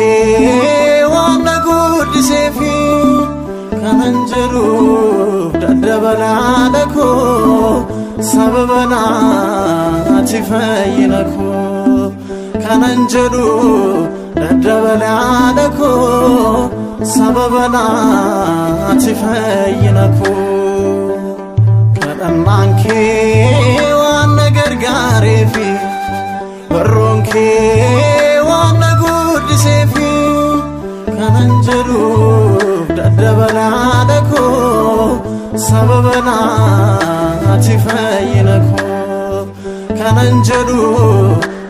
kee waan na guddiseefi kanan jedhu dadhabalaadha koo sababa naati fayyina koo kanan jedhu dadhabalaadha koo sababa naati fayyina koo kadhannaan kee waan na gargaareefi barroon kee waan na guddiseefi kanan jedhu dadhabalaadha koo sababa naati fayyina koo kanan jedhu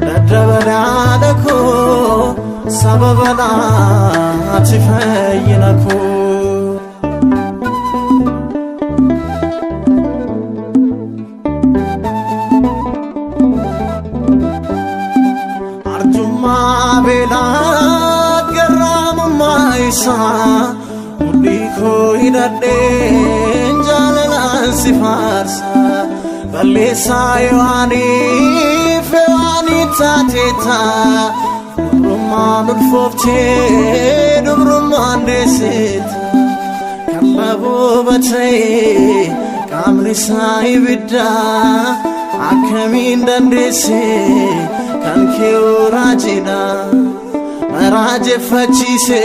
dadhabalaadha koo sababa naati fayyina koo arjummaa beelaat garraamummaa isaa mudhii koo hidhadheen jaalalaan si faarsa balleessaa yohaaniif yohaanii taateeta dubrummaan ulfooftee dubrummaan deesseeta kan labooba ta'e qaamni isaa ibidda akkamiin dandeesse kan kee raajidha maraajeffachiise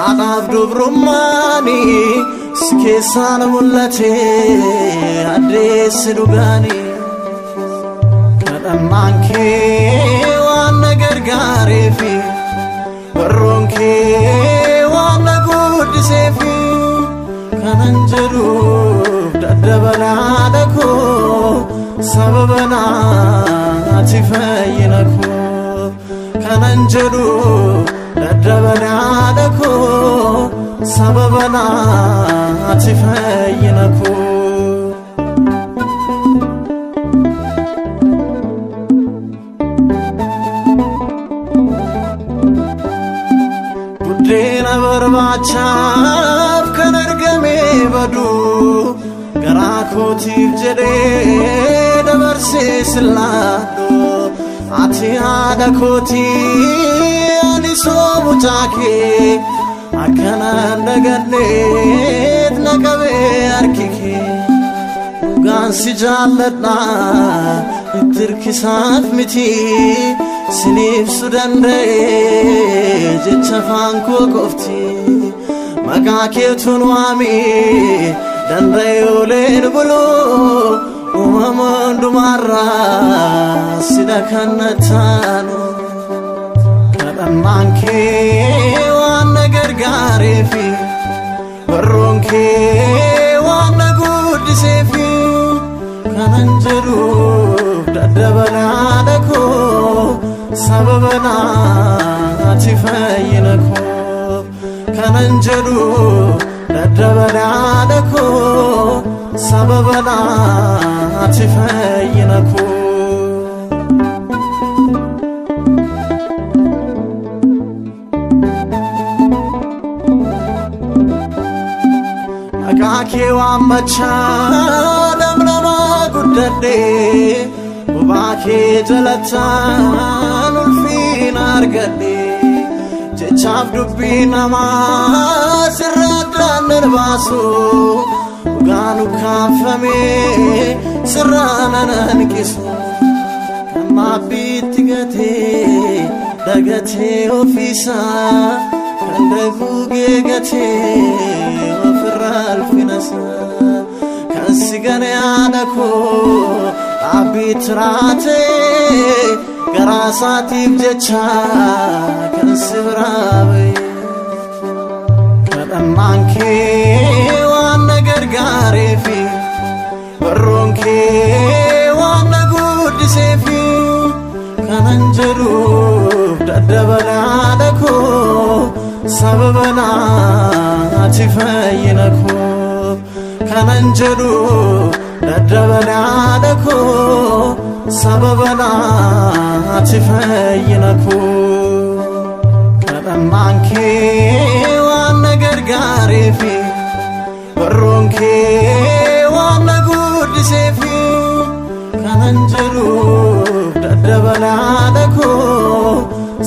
anaaf dubrummaani keessaan mul'ate addeessi dhugaani kadhannaan kee waan na gargaareefi barroon kee waan na guddiseefi kanan jedhu dadhabalaadha koo sababa naati fayyina koo kanan jedhu dadhabalaadha koo sababa naati fayyina koo buddeena barbaachaaf kan argamee badu garaa kootiif jedhee dabarsee sillaadhu ati haadha kootii ani soomutaa kee akkanaan dagadheet na qabee harki kee dhugaan si jaalladha itti hirkisaaf miti siniibsu danda'e jecha afaan koo qofti maqaa keetuun waami danda'e oleen buluu uumama hundumaarraa sida kan na taanu kadhannaan kee waan na gargaareefi barroon kee waan na guddiseefi kanan jedhu dadhabalaadha koo sababa naati fayyina koo kanan jedhu dadhabalaadha koo sababa naati fayyina koo maqaa kee waammachaa dhamdhamaa guddadhee bobaa kee jalattaan ulfiina argadhe jechaaf dubbii namaa sirra addaan darbaasu dhugaan ukkaanfamee sirraa nan hanqisu kan maabbiitti gatee dagatee ofiisaa kan daguugee gatee ofirraa alfinasaa kan si gane yaada koo dhaabbiitti raatee garaa isaatiif jecha kan si biraa bahe kadhannaan kee waan na gargaareefi barroon kee waan na guddiseefi kanan jedhu dadhabalaadha koo sababa naati fayyina koo kanan jedhu dadhabalaadha koo sababa naati fayyina koo kadhannaan kee waan na gargaareefi barroon kee waan na guddiseefi kanan jedhu dadhabalaadha koo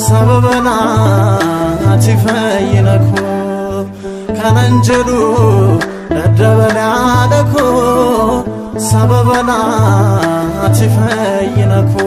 sababana tifayinako kananjelu daddabalako sababana tifayinako